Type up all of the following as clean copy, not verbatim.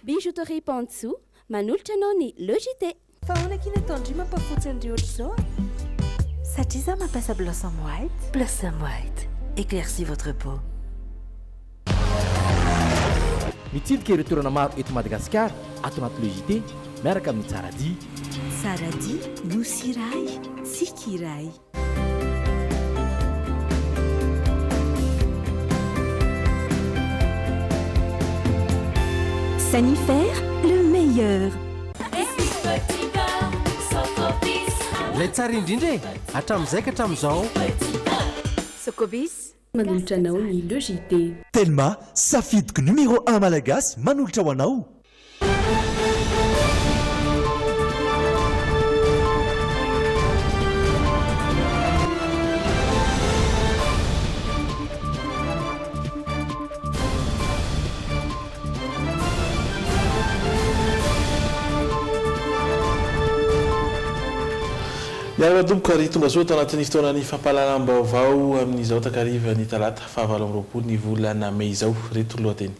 Bijouterie Pantsou, manolotra anao ny Logité. Fa ahoana kina tandry mampafotsy an'ireo ohatr'izao satria za mampiasa Blossom White. Blossom White, éclaircit votre peau. Mitsidika ireo toerana maro eto Madagasikara ato anaty Logité miaraka amin'ny Tsaradia. Tsaradia, nosy iray, tsika iray. Sanifère, le meilleur. Ilay tsara indrindra e, hatramin'izay ka hatramin'izao. Sokobis, manolotra anao ny Logité. Telma, safidiko numéro 1 malagasy manolotra ho anao. Miaraka tomboka ary tonga soa tao anatin'ny fotoanany fampahalalam-baovao amin'izao takariva ny talata fahavalo amby roapolo ny volana Mey izao reto lohateny.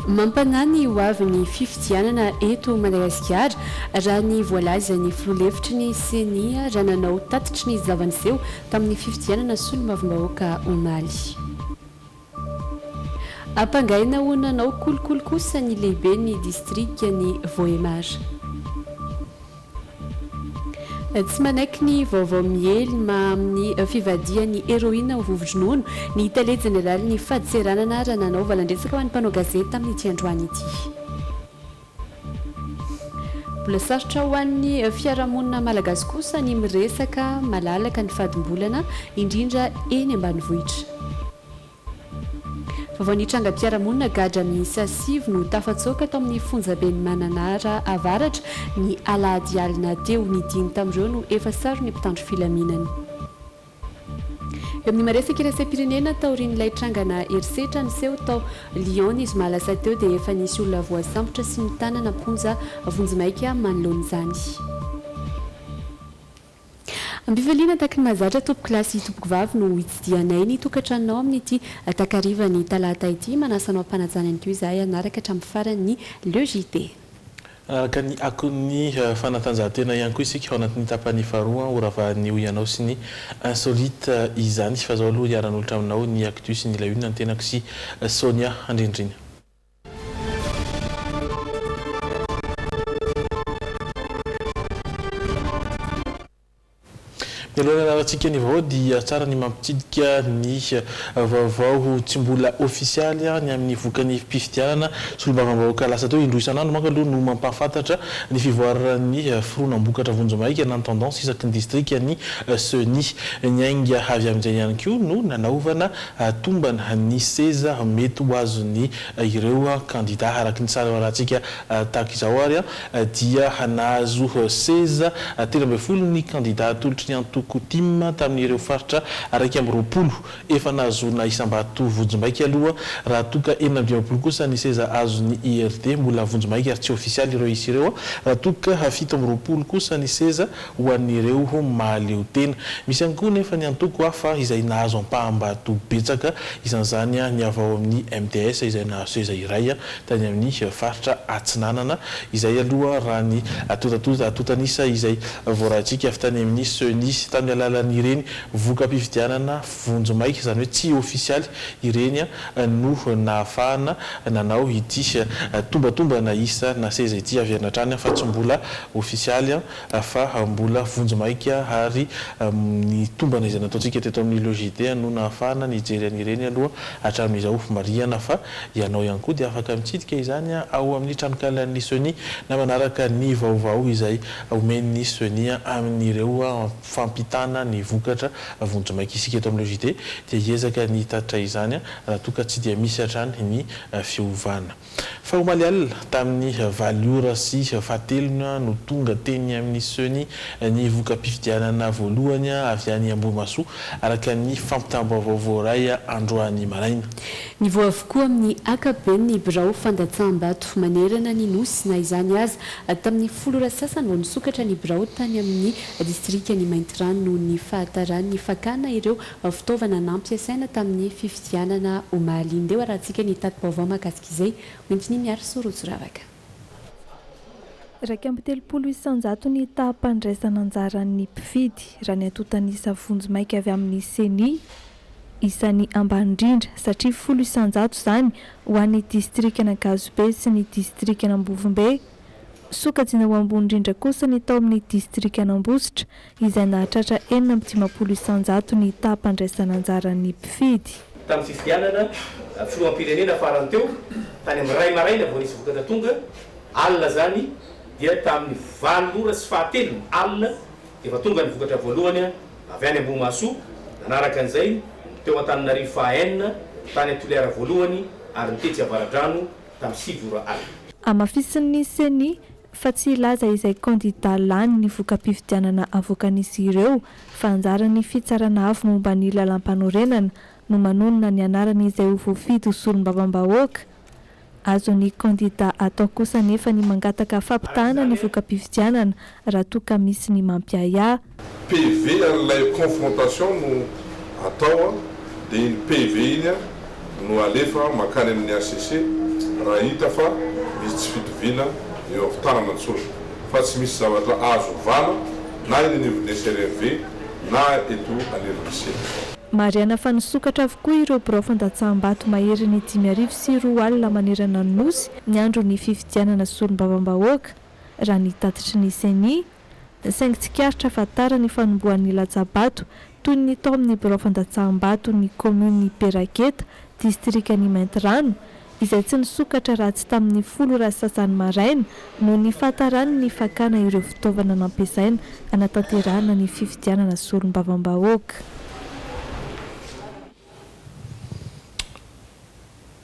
Mampanahy ny hoavy ny fifidianana eto Madagasikara raha ny voalaza ny filoha-hevitry ny CENI raha nanao tatitry ny zavaniseho tamin'ny fifidianana solombavambahoaka omaly. Ampangaina ho nanao kolokolo kosa ny lehibe ny distrika ny Vohemar. Tsy manaiky ny vaovao miely ma amin'ny fivadian'ny héroïne ho vovon-dronono ny télé général ny fadiseranana raha nanao valandresaka ho an'ny mpanao gazety amin'ity androany ity. Mbola sarotra ho an'ny fiarahamonina malagasy kosa ny miresaka malalaka ny fadimbolana indrindra eny ambanivohitra. Vaovao ny trangam-piarahamonina gadra miisa 5 no tafatsoaka tao amin'ny fonjabeny Mananara avaratra ny alahady alina teo ny dimy tamin'ireo no efa saro ny mpitandro filaminany. Eo amin'ny maresaka iraisam-pirenena taorian'ilay trangana herisetra ny seho tao Lyon izy malasa teo dia efa nisy olona voasambotra sy ny tanana mponja vonjimaika manoloana izany. Ambivaliana taky ny mahazatra tompoko kilasy tompoko vavy no hitsidianay ny tokantranonao amin'ity takariva ny talata ity manasanao ampanajana ny toy izahay anaraka hatramin'ny farany Logité. Araka ny akon'ny fanatanjahantena ihany koa isika ao anatin'ny tapany faharoa oravahan'ny ianao sy ny insolite izany fa zao aloha iaran'olitra aminao ny actu sy ny laune ny tenako sy Sonia Andrindrina. Mialohanantsika ny vaovao dia tsara ny mampitsidika ny vaovao tsy mbola ofisialy ny amin'ny vokany mpifidianana solombavambahoaka lasa teo indroa isan'andro manko aloha no mampahafantatra ny fivoaran'ny fironam-bokatra vonjimaika na ny tendance isaky ny distrika ny CENI ny ainga avy amin'izay ihany koa no nanaovana tombana ny seza mety ho azony ireo candidat araky ny tsara rahantsika tahaka izao ary dia nahazo seza 13 ny candidat atolotry ny Kotim tamin'ireo faritra araiky amby roapolo efa nazona isam-bato vonjimaika aloha raha toka 20 kosa ny seza azony IRD mbola vonjimaika ary tsy ofisialy ireo isy ireo raha toka 7 kosa ny seza ho an'ireo mahaleo tena misy ihany koa nefa ny antoko hafa izay nahazo ampahambato betsaka isan'izany ny avao amin'ny MTS izay nahazo seza iray tany amin'ny faritra Atsinanana izay aloha raha ny atotanisa izay voarantsika avy tany amin'ny CENI tamin'ny alalan'ireny voka-pifidianana vonjimaika izany hoe tsy ofisialy ireny no nahafahana nanao ity tombatombana isa na seza ity avy anatrany fa tsy mbola ofisialy fa mbola vonjimaika ary ny tombana izay nataontsika teto amin'ny Logité no nahafahana ny jeren'ireny aloha hatramin'izao mariana fa ianao ihany koa dia afaka mitsidika izany ao amin'ny tranokalan'ny CENI na manaraka ny vaovao izay omen'ny CENI amin'ireo fampitana ny vokatra vonjimaika isika eto amin'ny Logité dia hiezaka ny tatitra izany raha toka tsy dia misy hatrany ny fiovana. Fa omaly alina tamin'ny valiora sy fahatelona no tonga teny amin'ny CENI ny voka-pifidianana voalohany avy any Ambohimasoa araka ny fampitam-baovao voaray androany maraina. ny voa avokoa amin'ny akabeny ny birao fandatsaham-bato manerana ny nosy na izany azy tamin'ny folora sasany vao nisokatra ny birao tany amin'ny distrika ny maintirano no ny fahatarany fakana ireo fitaovana nampiasaina tamin'ny fifidianana omaly indeo arahantsika ny tatim-baovao mahakasika izay hoentiny miaro sorotsoravaka. Raika amby 300 ny taham-pandraisana anjaran'ny mpifidy raha ny atotanisa vonjy maika avy amin'ny seni isan'ny ambandrindra satria 100 zany ho an'ny distrika na Gazobe sy ny distrika na Ambovombe. Sokajiana ho ambondrindra kosa ny tao amin'ny distrika na Ambositra izay nahatratra 950 ny taham-pandraisana anjaran'ny mpifidy. Tamin'ny fifidianana filoham-pirenena farany teo tany amin'ny ray maraina vao nisy vokatra tonga alina zany dia tamin'ny 9 ora sy 7 alina efa tonga ny vokatra voalohany avy any Ambohimaso nanaraka an'izay teo Antananarivo fahaenina tany Toliara voalohany ary nitetsy Avaradrano tamin'ny 7 ora alina. Amafisin'ny seni fa tsy ilaza izay kandida lany ny voka-pifidianana avoakan'izy ireo fa anjarany fitsarana avy momba ny lalam-panorenana no manonona ny anaran'izay ho voafidy solom-bavam-bahoaka. Azon'ny kandida atao kosa nefa ny mangataka fampitahana ny voka-pifidianana raha toa misy ny mampiaya. PV an'ilay confrontation no atao dia iny PV iny no alefa makany amin'ny ACC raha hita fa misy tsy fitoviana eo amin'ny tanana ny solona fa tsy misy zavatra azo vala na iny niveau SRV na eto an'RDC. Mariana fa nisokatra avokoa ireo birao fandatsaham-bato mahery ny 5 alina manerana ny nosy ny andro ny fifidianana solom-bavam-bahoaka raha ny tatitry ny seni saingy tsikaritra fa tara ny fanombohan'ny latsabato toy ny tao amin'ny birao fandatsaham-bato ny komune Peraketa distrika ny Maintirano izay tsy nisokatra raha tsy tamin'ny 10 ora sasany maraina no ny fahatarany ny fakana ireo fitaovana nampiasaina anatanterahana ny fifidianana solom-bavam-bahoaka.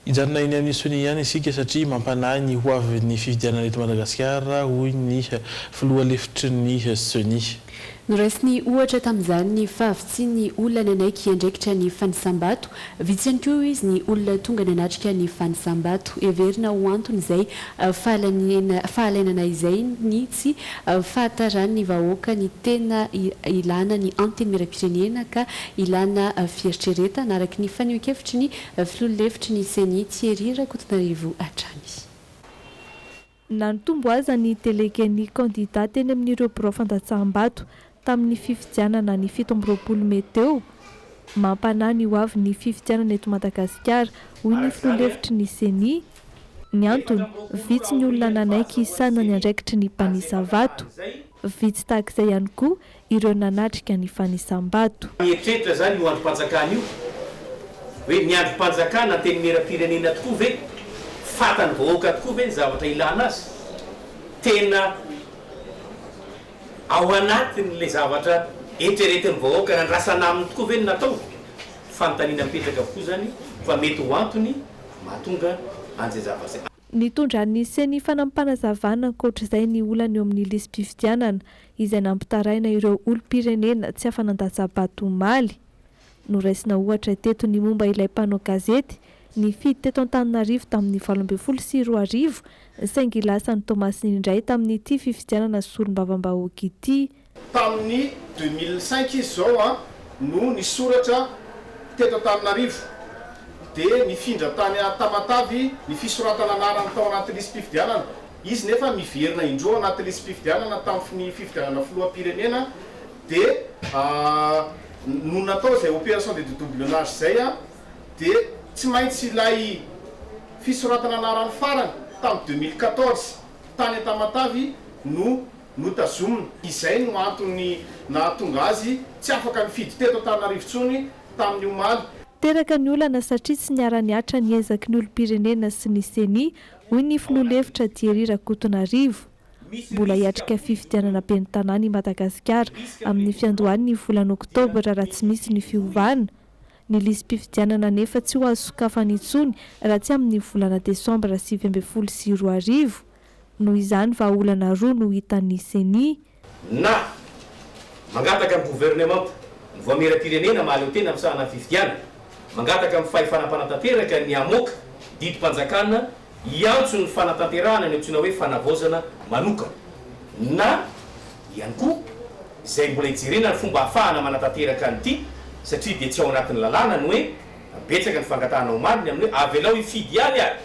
Ijanona iny amin'ny sony ihany isika satria mampanahy ny ho avy ny fifidianana eto Madagasikara hoy ny filoha lefitry ny sony. Noraisiny ohatra tamin'izany ny fahavitsi ny olona nanaiky andraikitra ny fanisambato vitsy ihany koa izy ny olona tonga nanatrika ny fanisambato everina ho antony izay fahalainana izay ny tsy fahatarany vahoaka ny tena ilana ny anteny miram-pirenena ka ilana fieritreretana araka ny fanehoan-kevitry ny filoha-lefitry ny seni Thierry Rakotonarivo Atrany. Nanotombo aza ny deleguen'ny kandida teny amin'ireo birao fandatsaham-bato tamin'ny fifidianana ny 17 meteo mampanahy ny ho avy ny fifidianana eto Madagasikara hoy ny filoha-lefitry ny seni. Ny antony vitsy ny olona nanaiky isana ny andraikitry ny mpanisavato vitsy tahak'izay ihany koa ireo nanatrika ny fanisambato. Mieritreritρα zany io androm-panjakana io hoe ny androm-panjakana teny miram-pirenena tokoa ve fatany vahoaka tokoa ve ny zavatra ilana azy tena ao anatin'le zavatra eritreretin'ny vahoaka nandrasana aminy tokoa ve ny natao fanontaniana mipetraka avokoa zany fa mety ho antony mahatonga an'izay zavatra. Nitondran'ny seni fanampanazavana ankoatr'izay ny olana eo amin'ny lisym-pifidianana izay nampitaraina ireo olom-pirenena tsy afanandasabato omaly. Noraisina ohatra teto ny momba ilay mpanao gazety ny fidy teto Antananarivo tamin'ny 24 saingy lasan'ny Thomas Nindray tamin'ny ity fifidianana solom-bavam-bahoaka ity. Tamin'ny 2005 izy zao no nisoratra teto Antananarivo dia nifindra tany Tamatavy ny fisoratana anarany tao anaty lisym-pifidianana izy nefa miverina indroa anaty lisym-pifidianana tamin'ny fifidianana filoham-pirenena dia no natao zay opération de dédoublonnage zay dia tsy maintsy ilay fisoratana anarany farany tamin'ny 2014 tany Tamatavy no tazomina izay no antony nahatonga azy tsy afaka mifidy teto Antananarivo tsony tamin'ny omaly. Teraka ny olana satria tsy niara-niatra ny ezaky ny olom-pirenena sy ny seni hoy ny filoha-lefitra Thierry Rakotonarivo. Mbola hiatrika fifidianana ben'ny tanàna i Madagasikara amin'ny fiandohan'ny volana Oktobra raha tsy misy ny fiovana. Ny lisym-pifidianana nefa tsy ho azo sokafana intsony raha tsy amin'ny volana Desambra 2020 noho izany vahaolana roa no hitan'ny seni. Na mangataka amin'ny gouvernement ny voamera-pirenena mahaleo tena amin'ny sahana fifidianana mangataka amin'ny fahefana-panatanteraka ny amoaka didim-panjakana iantso ny fanatanterahana ny antsoina hoe fanavaozana manokana na ihany koa izay mbola hijerena ny fomba hahafahana manatanteraka anyity satria dia tsy ao anatin'ny lalàna ny hoe betsaka ny fangatahana ho mariny amin'ny hoe avy alao hifidiany ary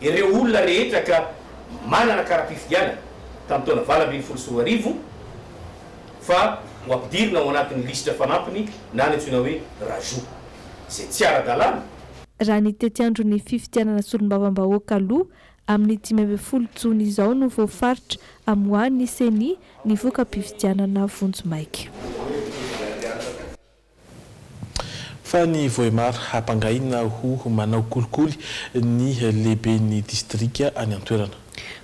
ireo olona rehetra ka manana kara-pifidiana tamin'ny taona 2024 fa ho ampidirina ao anatin'ny lisitra fanampiny na ny antsoina hoe rajout izay tsy ara-dalàna raha ny tetiandro ny fifidianana solom-bavam-bahoaka aloha amin'ny 10 jona izao no voafaritra amohan'ny seni ny voka-pifidianana vonjomaiky. Fa ny Voemar hampangahina ho manao kolikoly ny lehiben'ny distrika any an-toerana.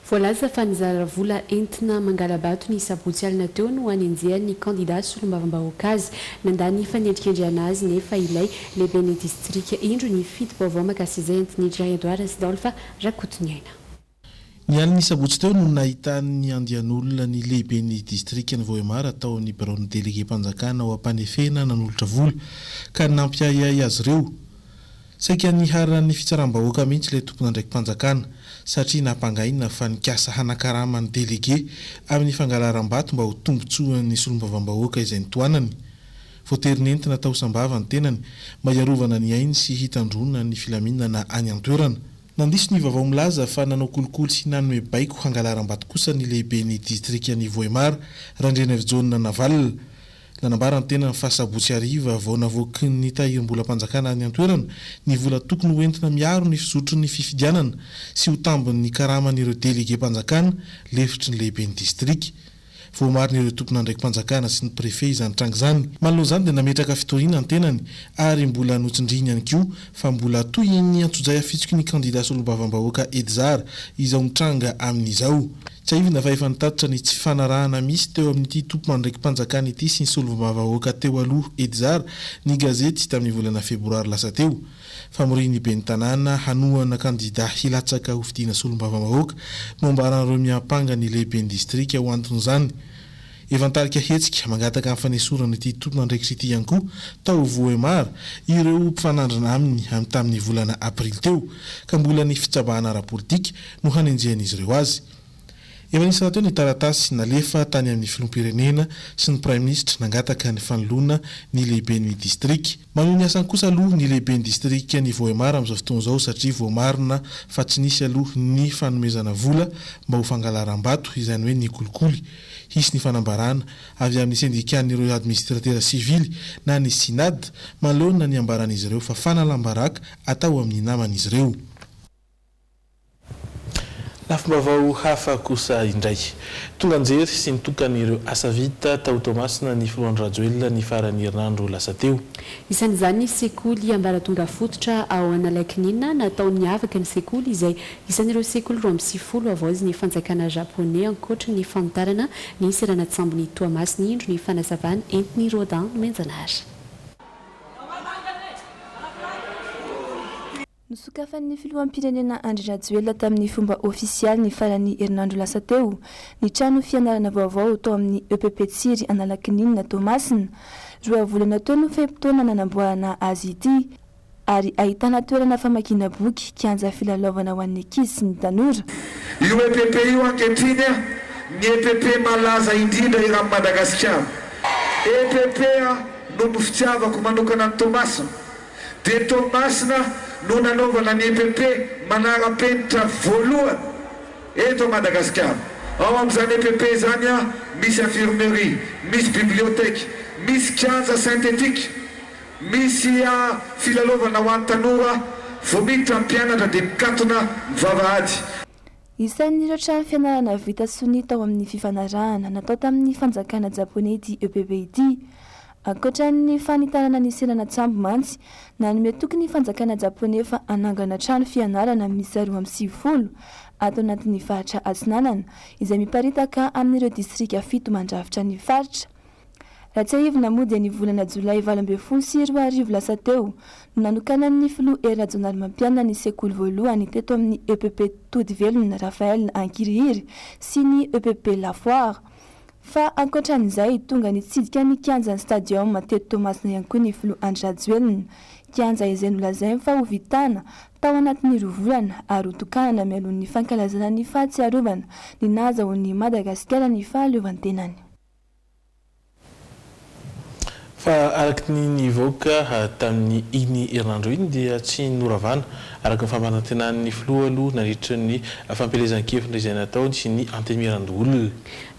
Voalaza fa nizara vola entina mangalabato ny sabotsy alina teo no anenjehan'ny kandidat solombavam-bahoaka azy nandany fanendrikendriana azy nefa ilay lehiben'ny distrika indro ny fito-baovao makasy izay entinidra Edouard Sidolfa Rakotoniaina. Ny aliny sabotsy teo no nahitan'ny andian'olona ny lehiben'ny distrika ny Voemar atao ny baron'ny délégué mpanjakana ao ampanefena nanolotra vola ka nampiayay azy ireo. Saika niharan'ny fitsaram-bahoaka mihitsy ilay tompona ndraiky mpanjakana satria nampangahina fa nikasa hanakarama ny délégué amin'ny fangalaram-bato mba ho tombontsoan'ny solombavam-bahoaka izay nitoanany. Voaterinentina tao sambava ny tenany mba hiarovana ny ainy sy hitandrona ny filaminana any an-toerana. Nandiso ny vaovao milaza fa nanao kolikoly sy nanome baiko hangalaram-bato kosa ny lehiben'ny distrika ny Voemar Randrena Vijonina Naval. Nanambara ny tena fa sabotsy ariva vao navoaky ny tahirim-bola mpanjakana any an-toerana ny vola tokony ho entina miaro ny fizotry ny fifidianana sy ho tambin'ny karaman'ireo délégué mpanjakana lefitry ny lehiben'ny distrika. Voamarin'ireo tompona ndraiky mpanjakana sy ny prefet izany trango izany. Manoloana izany dia nametraka fitoriana ny tenany ary mbola notsindriny ihany koa fa mbola toy ny antsojay afitsiky ny kandidat solombavam-bahoaka Edzar izao mitranga amin'izao. Tsy aivina fa efa nitatitra ny tsy fanarahana misy teo amin'ity tompona ndraiky mpanjakana ity sy ny solombavam-bahoaka teo aloha Edzar ny gazety tamin'ny volana febroary lasa teo. Famoriny ben'ny tanàna hanohana kandidat hilatsaka ho fidiana solombavam-bahoaka mombaran'ireo miampanga ny lehiben'ny distrika ho anton'izany. Efa nitarika hetsika mangataka amin'ny fanesorana ity tompona ndraiky sy ity ihany koa tao Voemar ireo mpifanandrana aminy tamin'ny volana aprily teo ka mbola ny fitsabahana ara-politika no hanenjehan'izy ireo azy. Efa nisy teo ny taratasy nalefa tany amin'ny filoham-pirenena sy ny prime ministre nangataka ny fanoloana ny lehiben'ny distrika. Manohy ny asany kosa aloha ny lehiben'ny distrika ny Voemar amin'izao fotoana izao satria voamarina fa tsy nisy aloha ny fanomezana vola mba ho fangalaram-bato izany hoe ny kolikoly. Hisy ny fanambarana avy amin'ny syndikan'ireo administratera sivily na ny sinad manoloana ny ambaran'izy ireo fa fanalambaraka atao amin'ny naman'izy ireo. Lafim-baovao hafa kosa indray. Tonga anjery sy nitokan'ireo asa vita tao Tomasina ny filohan'ny Rajoelina ny faran'ny herinandro lasa teo. Isan'izany sekoly ambaratonga fototra ao Analaknina natao niavaka ny sekoly izay isan'ireo sekoly 20 avozy ny fanjakana japonais ankoatra ny famotarana ny Seranatsambo-ny Toamasina indro ny fanazavana entiny Rodin Menjanary. Nosokafan'ny filoham-pirenena Andry Rajoelina tamin'ny fomba ofisialy ny faran'ny herinandro lasa teo ny trano fianarana vaovao tao amin'ny EPP Tsiry Analaknina Tomasina. Roa volana teo no fehim-potoana nanamboarana azy ity ary ahitana toerana famakiana boky, kianja filalaovana ho an'ny ankizy sy ny tanora. Io EPP io ankehitriny ny EPP malaza indrindra eto Madagasikara. EPP no fitiavako manokana ny Tomasina. De Tomasina no nanaovana ny EPP manara-penitra voalohany eto Madagasikara. Ao amin'izany EPP zany misy infirmerie, misy bibliotèque, misy kianja synthétique, misy filalaovana ho an'ny tanora, vao miditra ny mpianatra dia mikatona mivavahady. Isan'ireo trano fianarana vita sony tao amin'ny fifanarahana natao tamin'ny fanjakana japonais ity EPP ity. Ankoatran'ny fanitarana ny Seranatsambo mantsy nanome tokony fanjakana japonais fa anangana trano fianarana misy 20 ato anatin'ny faritra Atsinanana izay miparitaka amin'ireo distrika 7 mandrafitra ny faritra. Raha tsy ahivina moa dia ny volana Jolay 20 sy 20 lasa teo no nanokanan'ny filoha era-jonary mampianana ny sekoly voalohany teto amin'ny EPP Tody Velona Raphaël Ankirihiry sy ny EPP Lafoire. Fa ankoatran'izay tonga nitsidika ny kianjan'ny stadium teto Tomasina ihany koa ny filoha Andry Rajoelina. kianja izay nolazainy fa ho vitana tao anatin'ny 2 volana ary ho tokanana mialohan'ny fankalazana ny fahatsiarovana ny nahazahoan'ny Madagasikara ny fahaleovantenany. Fa araky ny nivoaka tamin'ny iny herinandro iny dia tsy noravana araka ny fampanantenan'ny filoha aloha nandritra ny fampelezan-kevitra izay nataony sy ny antenimiran-dolona.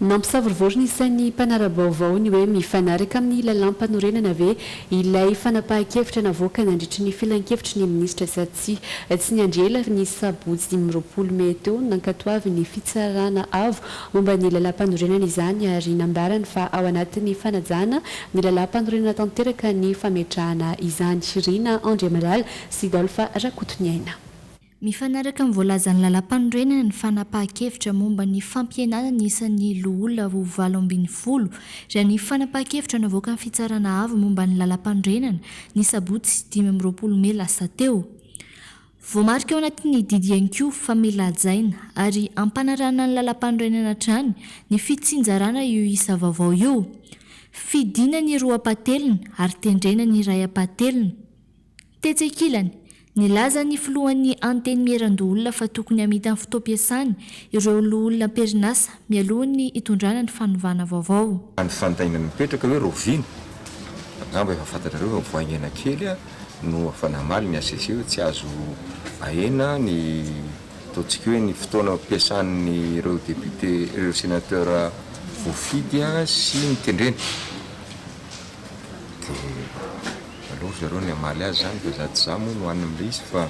Nampisavorivory isan'ny mpanara-baovao ny hoe mifanaraka amin'ny lalam-panorenana ve ilay fanapahan-kevitra navoaka nandritra ny filan-kevitry ny minisitra Satsy tsy niandrela ny sabotsy 20 Mey teo nankatoavy ny fitsarana avo momba ny lalam-panorenana izany ary nambarany fa ao anatin'ny fanajana ny lalam-panorenana tanteraka ny fametrahana izany. Rina Andriamalala sy Dolfa Rakotoniaina. Mifanaraka amin'ny voalazan'ny lalam-panorenana ny fanapahan-kevitra momba ny fampihenana ny isan'ny loholona ho 20 raha ny fanapahan-kevitra navoaka ny fitsarana avo momba ny lalam-panorenana ny sabotsy 20 Mey lasa teo. Voamarika ao anatin'ny DDNQ famelajaina ary ampanarana ny lalam-panorenana trany ny fitsinjarana io isa vaovao io. Fidina ny roapatelina ary tendrena ny ray apatelina. Tetsekilany nilaza ny filohan'ny antenimieran-dolona fa tokony amita ny fotoam-piasany ireo loholona perinasa mialohan'ny hitondrana ny fanovana vaovao. Ny fantainany mipetraka hoe rovina angamba efa fantatrareo voaingana kely no fanamaly ny ACC tsy azo ahena ny ataontsika hoe ny fotoana ampiasan'ny ireo député ireo sénateur voafidy sy ny tendrena. Dia zareo ny amaly azy zany fa zaty zamo no anina amin'ilay izy fa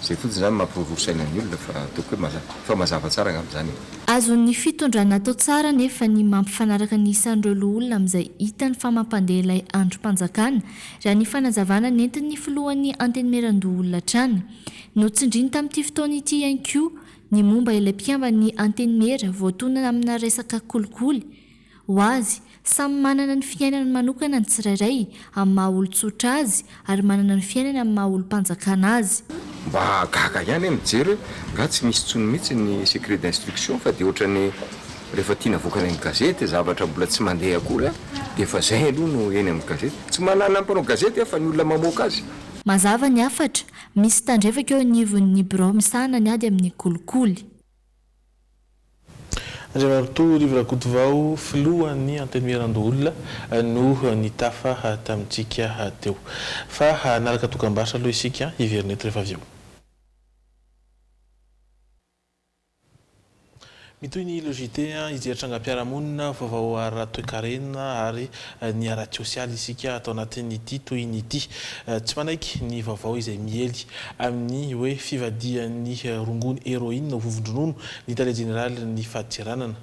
zay fotsiny zany mampirorosainan'ny olona fa toko hoe fa mazava tsara angamba zany. Azon'ny fitondrana atao tsara nefa ny mampifanaraka ny isan'ireo loholona amin'izay hitany fa mampandeha ilay androm-panjakana raha ny fanazavana nentin'ny filohan'ny antenimieran-dolona trany. Notsindriny tamin'ity fotoana ity ihany koa ny momba ilay mpiamban'ny antenimera voatonana amina resaka kolikoly. Ho azy samy manana ny fiainana manokana ny tsirairay amin'ny maha olo-tsotra azy ary manana ny fiainana amin'ny maha olo-panjakana azy. Mba gaga ihany mijery nga tsy misy tsony mihitsy ny secret d'instruction fa dia ohatrany rehefa tiana avoakana ny gazety zavatra mbola tsy mandeha akory dia efa zay aloha no eny amin'ny gazety. Tsy manana ampanao gazety fa ny olona mamoaka azy. Mazava ny afatra misy tandrefaka eo anivon'ny birao misahana ny ady amin'ny kolikoly. Andriamarito Rivarakotovao filohan'ny antenimieran-dolona no nitafa tamintsika teo. Fa naraka tokam-barotra aloha isika hiverinety rehefa avy eo. Mitoy ny logité izy eritrangampiaramonina vaovao ara-toe-karena ary ny ara-tsosialy isika atao anatin'ity toy ny ity. Tsy manaiky ny vaovao izay miely amin'ny hoe fivadian'ny rongony héroïne vovon-dronono ny tale général ny fahatiranana.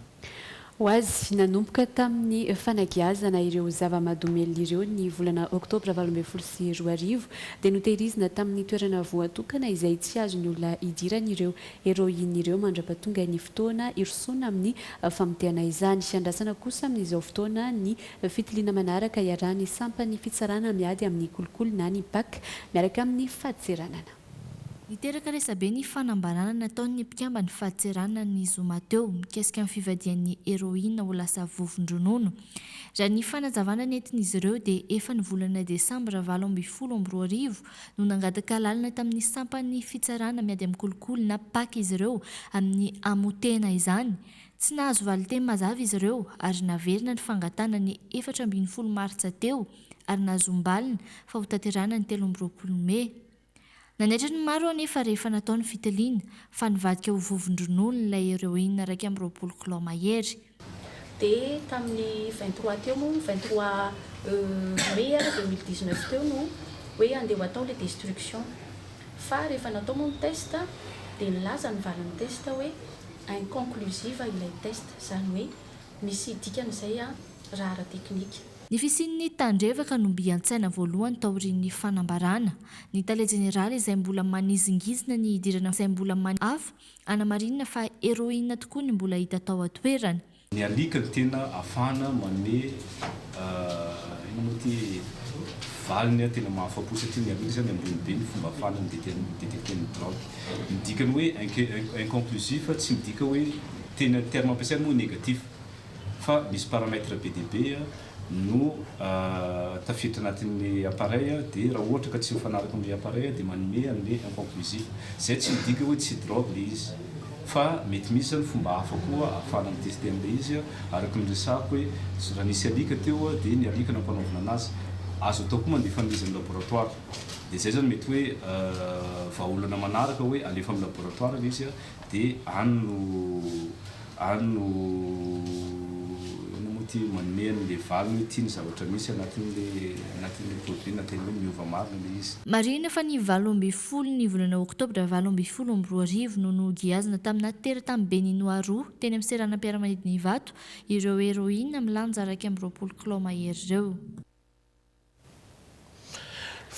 Ho azy nanomboka tamin'ny fanagiazana ireo zava-mahadomely ireo ny volana oktobra 2024 dia notehirizina tamin'ny toerana voatokana izay tsy azony olona idirana ireo héroïne ireo mandrapatonga ny fotoana irosoana amin'ny famotehana izany. Andrasana kosa amin'izao fotoana ny fitiliana manaraka iarahany sampany fitsarana miady amin'ny kolikoly na ny bac miaraka amin'ny fahatseranana. Niteraka resabe ny fanambarana nataon'ny mpikamba ny fahatseranana ny zoma teo mikasika amin'ny fivadian'ny héroïne ho lasa vovon-dronono. Raha ny fanazavana nentin'izy ireo dia efa ny volana desambra 2024 no nangataka lalina tamin'ny sampany fitsarana miady amin'ny kolikoly na bac izy ireo amin'ny amotehana izany. Tsy nahazo valiteny mazava izy ireo ary naverina ny fangatana ny 14 martsa teo ary nahazombalina fa ho tanterana ny 13 Mey. Nanaitra ny maro anefa rehefa nataony fitiliana fa nivadika ho vovon-dronono ilay héroïne 20 kilao mahery. Dia tamin'ny 23 teo moa 23 Mey 2019 teo no hoe andeha ho atao le destruction. Fa rehefa natao moa ny test dia nilaza ny valin'ny test hoe inconclusive ilay test izany hoe misy dikan'izay raha ara-teknika. Ny fisian'ny tandrevaka no mbiantsaina voalohany taorian'ny fanambarana. Ny tale général izay mbola manizingizina ny idirana izay mbola hafa anamarinina fa héroïne tokoa ny mbola hita tao atoerany. Ny alika tena afana manome inoty valiny tena mahafapo satria ny alika zany ambony be ny fomba afana ny détecter ny drogue. Midikany hoe inconclusif tsy midika hoe tena terme ampiasaina moa négatif fa misy paramètre PDB no tafiditra anatin'le appareil dia raha ohatra ka tsy mifanaraka amin'le appareil dia manome an'le inconclusif zay tsy midika hoe tsy drogue le izy fa mety misy ny fomba hafa koa ahafahana miteste an'le izy araka ny resako hoe raha nisy alika teo dia ny alika nampanaovana anazy azo atao koa mandefa an'izy amin'ny laboratoire dia zay zany mety hoe vahaolana manaraka hoe alefa amin'ny laboratoire le izy dia ano ty manome an'le valiny hoe tia ny zavatra misy anatin'le produit na tena hoe miova marina le izy. Marina fa ny 17 ny volana oktobra 2022 no nogiazina tamina tera tamin'ny Béninois roa teny amin'ny seranam-piaramanidina Ivato ireo héroïne milanja 20 kilao mahery ireo.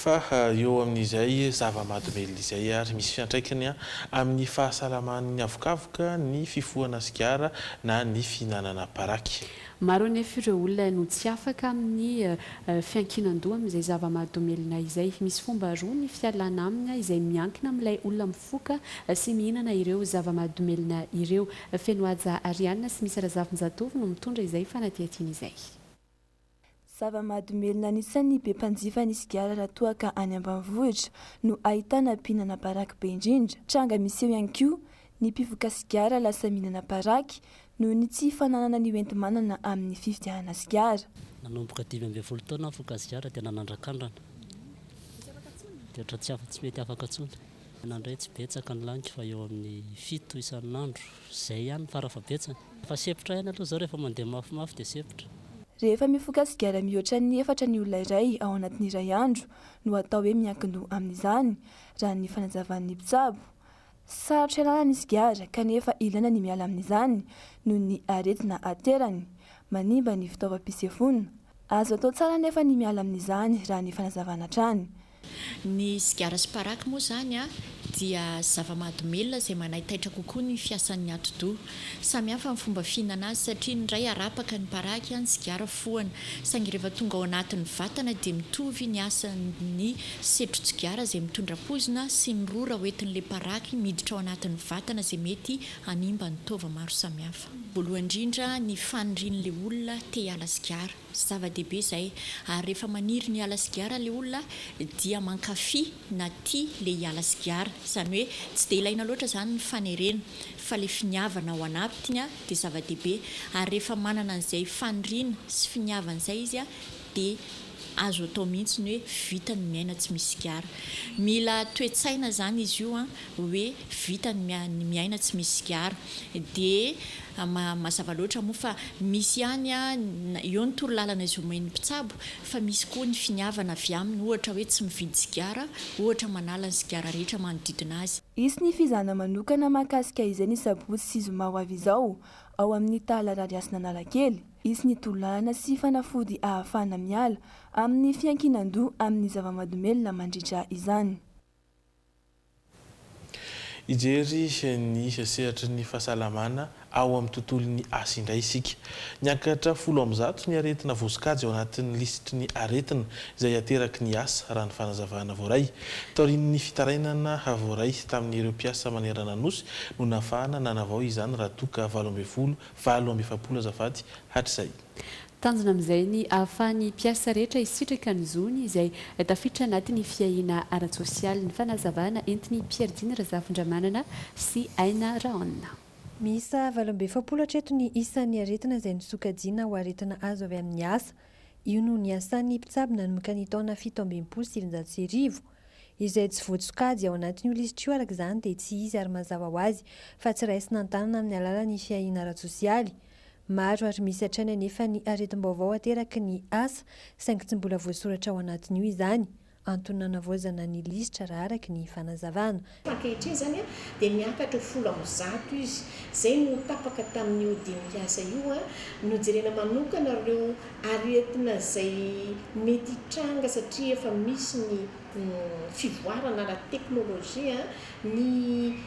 Fa eo amin'izay zava-mahadomely izay ary misy fiantraikany amin'ny fahasalaman'ny avokavoka ny fifohana sigara na ny fihinanana paraky. Maro anefa ireo olona no tsy afaka amin'ny fiankinan-doha amin'izay zava-mahadomelina izay. Misy fomba roa ny fialana aminy izay miankina amin'ilay olona mifoka sy mihinana ireo zava-mahadomelina ireo. Fenoaja Ariana sy misy Razafin-Jatovo no mitondra izay fanadihadiana izay. Zava-mahadomelina anisan'ny be mpanjifa ny sigara raha toa ka any ambanivohitra no ahitana mpihinana paraky be indrindra. Tranga misy eo ihany koa ny mpivoaka sigara lasa mihinana paraky noho ny tsy fananana ny hoenti-manana amin'ny fifidianana sigara. Nanomboka 20 taona afoka sigara dia nanandrakandrana. Dia tsy mety afaka tsony. Nandray tsy betsaka ny laniko fa eo amin'ny 7 isan'andro. Zay ihany fara-fahabetsany. Fa sepitra ihany aloha zao rehefa mandeha mafimafy dia sepitra. Rehefa mifoka sigara mihoatra ny 4 ny olona iray ao anatin'ny iray andro no atao hoe miankin-doha amin'izany raha ny fanazavan'ny mpitsabo. Sarotra ialana ny sigara kanefa ilaina ny miala amin'izany noho ny aretina aterany manimba ny fitaovam-pisefona. Azo atao tsara nefa ny miala amin'izany raha ny fanazavana hatrany. Ny sigara sy paraky moa zany dia zava-mahadomelina izay manaitaitra kokoa ny fiasan'ny ati-doha. Samy hafa ny fomba fihinana azy satria ny iray arapaka ny paraky ny sigara foana. Saingy rehefa tonga ao anatin'ny vatana dia mitovy ny asan'ny setro-tsigara izay mitondra poizina sy ny rora hoentin'ilay paraky miditra ao anatin'ny vatana izay mety hanimba ny tova maro samy hafa. Voalohany indrindra ny fanirian'ilay olona te hiala sigara. Zava-dehibe izay ary rehefa maniry ny hiala sigara ilay olona dia mankafy na tia le hiala sigara. Izany hoe tsy dia ilaina loatra izany ny fanerena fa le finiavana ao anatiny dia zava-dehibe ary rehefa manana an'izay faniriana sy finiavana izay izy dia azo atao mihitsy ny hoe vita ny miaina tsy misy sigara. Mila toe-tsaina zany izy io hoe vita ny miaina tsy misy sigara dia mazava loatra moa fa misy ihany eo ny torolalana izy omen'ny mpitsabo fa misy koa ny finiavana avy aminy ohatra hoe tsy mividy sigara, ohatra manala ny sigara rehetra manodidina azy. Isy ny fizana manokana mahakasika izay ny sabotsy sy zoma ho avy izao ao amin'ny tahalarary asina Analakely. Isy ny torolalana sy fanafody ahafahana miala amin'ny fiankinan-doha amin'ny zava-mahadomelina mandritra izany. Ijery ny sehatra ny fahasalamana ao amin'ny tontolon'ny asa indray isika. Niakatra 10 ny aretina voasokajy ao anatin'ny lisitry ny aretina izay ateraky ny asa raha ny fanazavana voaray. Taorian'ny fitarainana voaray tamin'ireo mpiasa manerana nosy no nafahana nanavao izany raha toka 770 azafady hatrizay. Tanjona amin'izay ny ahafahan'ny mpiasa rehetra hisitraka ny zony izay tafiditra anatin'ny fiahiana ara-tsosialy ny fanazavana entiny Pierre Razafin-Dramanana sy Aina Raonna. Miisa 770 hatreto ny isan'ny aretina izay nisokajiana ho aretina azo avy amin'ny asa. Io no ny asan'ny mpitsabo nanomboka ny taona 1790 izay tsy voatsokajy ao anatin'io lisitra io araka izany dia tsy izy ary mazava ho azy fa tsy raisina an-tanana amin'ny alalan'ny fiahiana ara-tsosialy. Maro ary misy hatrany anefa ny aretim-baovao ateraky ny asa saingy tsy mbola voasoratra ao anatin'io izany. Antony nanavoazana ny lisitra raha araky ny fanazavana. Ankehitriny zany dia miakatra 10 izy. Zay no tapaka tamin'ny odin'ny asa io no jerena manokana ireo aretina izay mety hitranga satria efa misy ny fivoarana na teknôlôjia ny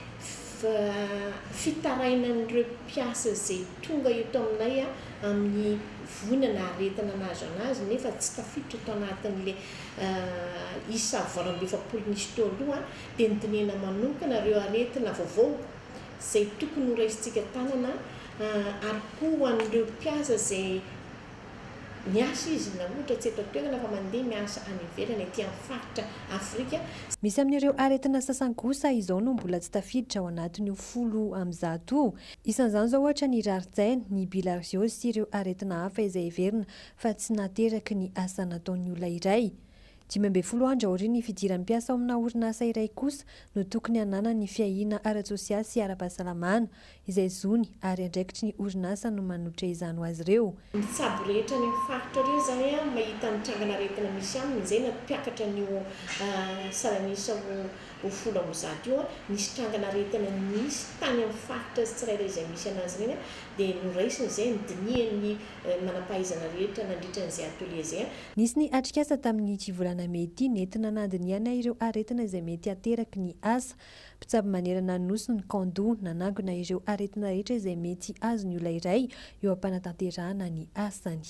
fitarainan'ireo mpiasa izay tonga eto aminay amin'ny vonana aretina nazo anazy nefa tsy tafiditra tao anatin'ilay isa 770 nisy teo aloha dia nidinena manokana ireo aretina vaovao izay tokony ho raisintsika tanana ary koa ho an'ireo mpiasa izay miasa izy na ohatra tsy eto toerana fa mandeha miasa any ivelany aty amin'ny faritra Afrika. Misy amin'ireo aretina sasankosa izao no mbola tsy tafiditra ao anatin'io 10 amin'zato. Isan'izany zao ohatra ny rarijaina, ny bilharziose sy ireo aretina hafa izay heverina fa tsy nateraky ny asa nataon'ny olona iray. 12 andro aorian'ny fidiran'ny mpiasa ao amina orinasa iray kosa no tokony hanana ny fiahiana ara-tsosialy sy ara-pahasalamana izay zony ary andraikitry ny orinasa no manotra izany ho azy ireo. Mitsabo rehetra ny faritra ireo zany mahita nitrangana aretina misy aminy izay nampiakatra nio salanisa ho 10 amin'zato io nisy trangana aretina nisy tany amin'ny faritra tsirairay izay misy anazy ireny dia noraisiny izay nidinihan'ny manam-pahaizana rehetra nandritran'izay atelier izay. Nisy ny atrikasa tamin'ny volana mety nentina nandiniana ireo aretina izay mety ateraky ny asa. Mpitsabo manerana ny nosy ny kando nanangona ireo aretina rehetra izay mety azo ny olona iray eo am-panatanterahana ny asany.